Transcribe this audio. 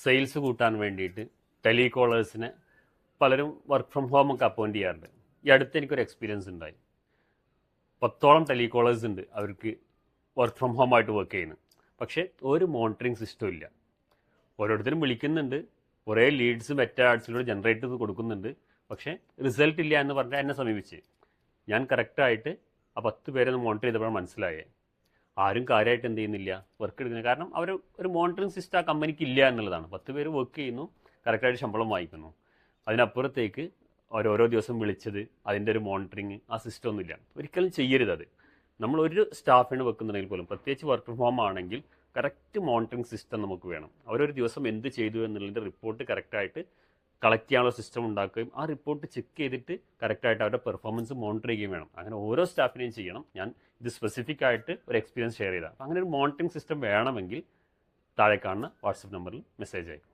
Sales കൂട്ടാൻ വേണ്ടിയിട്ട് ടെലികോളേഴ്സിനെ പലരും വർക്ക് ഫ്രം ഹോം ഒക്കെ അപ്പോയിൻറ്റ് ചെയ്യാറുണ്ട്. ഈ അടുത്ത് എനിക്കൊരു എക്സ്പീരിയൻസ് ഉണ്ടായി. 10ഓളം ടെലികോളേഴ്സ് ഉണ്ട് അവർക്ക് വർക്ക് ഫ്രം ഹോം ആയിട്ട് വർക്ക് ചെയ്യുന്നത്. പക്ഷേ ഒരു മോണിറ്ററിങ് സിസ്റ്റം ഇല്ല. ഓരോരുത്തരും വിളിക്കുന്നുണ്ട്, കുറേ ലീഡ്സ് മെറ്റാ ആഡ്സിലൂടെ ജനറേറ്റ് ചെയ്ത് കൊടുക്കുന്നുണ്ട്. പക്ഷേ റിസൾട്ട് ഇല്ല എന്ന് പറഞ്ഞാൽ എന്നെ സമീപിച്ച് ഞാൻ കറക്റ്റായിട്ട് ആ 10 പേരെ മോണിറ്റർ ചെയ്തപ്പോഴാണ് മനസ്സിലായേ ആരും കാര്യമായിട്ട് എന്ത് ചെയ്യുന്നില്ല, വർക്ക് എടുക്കുന്നില്ല. കാരണം അവർ ഒരു മോണിറ്ററിങ് സിസ്റ്റം ആ കമ്പനിക്ക് ഇല്ല എന്നുള്ളതാണ്. 10 പേര് വർക്ക് ചെയ്യുന്നു, കറക്റ്റായിട്ട് ശമ്പളം വാങ്ങിക്കുന്നു. അതിനപ്പുറത്തേക്ക് ഓരോ ദിവസം വിളിച്ചത്, അതിൻ്റെ ഒരു മോണിറ്ററിങ്, ആ സിസ്റ്റം ഒന്നുമില്ല. ഒരിക്കലും ചെയ്യരുത് അത്. നമ്മൾ ഒരു സ്റ്റാഫിന് വെക്കുന്നുണ്ടെങ്കിൽ പോലും, പ്രത്യേകിച്ച് വർക്ക് ഫ്രം ഹോം ആണെങ്കിൽ കറക്റ്റ് മോണിറ്ററിങ് സിസ്റ്റം നമുക്ക് വേണം. അവരൊരു ദിവസം എന്ത് ചെയ്തു എന്നുള്ളതിൻ്റെ റിപ്പോർട്ട് കറക്റ്റായിട്ട് കളക്ട് ചെയ്യാനുള്ള സിസ്റ്റം ഉണ്ടാക്കുകയും ആ റിപ്പോർട്ട് ചെക്ക് ചെയ്തിട്ട് കറക്റ്റായിട്ട് അവരുടെ പെർഫോമൻസ് മോണിറ്റർ ചെയ്യുകയും വേണം. അങ്ങനെ ഓരോ സ്റ്റാഫിനെയും ചെയ്യണം. ഞാൻ ഇത് സ്പെസിഫിക് ആയിട്ട് ഒരു എക്സ്പീരിയൻസ് ഷെയർ ചെയ്താൽ. അങ്ങനെ ഒരു മോണിറ്ററിങ് സിസ്റ്റം വേണമെങ്കിൽ താഴെ കാണുന്ന വാട്സപ്പ് നമ്പറിൽ മെസ്സേജ് അയക്കും.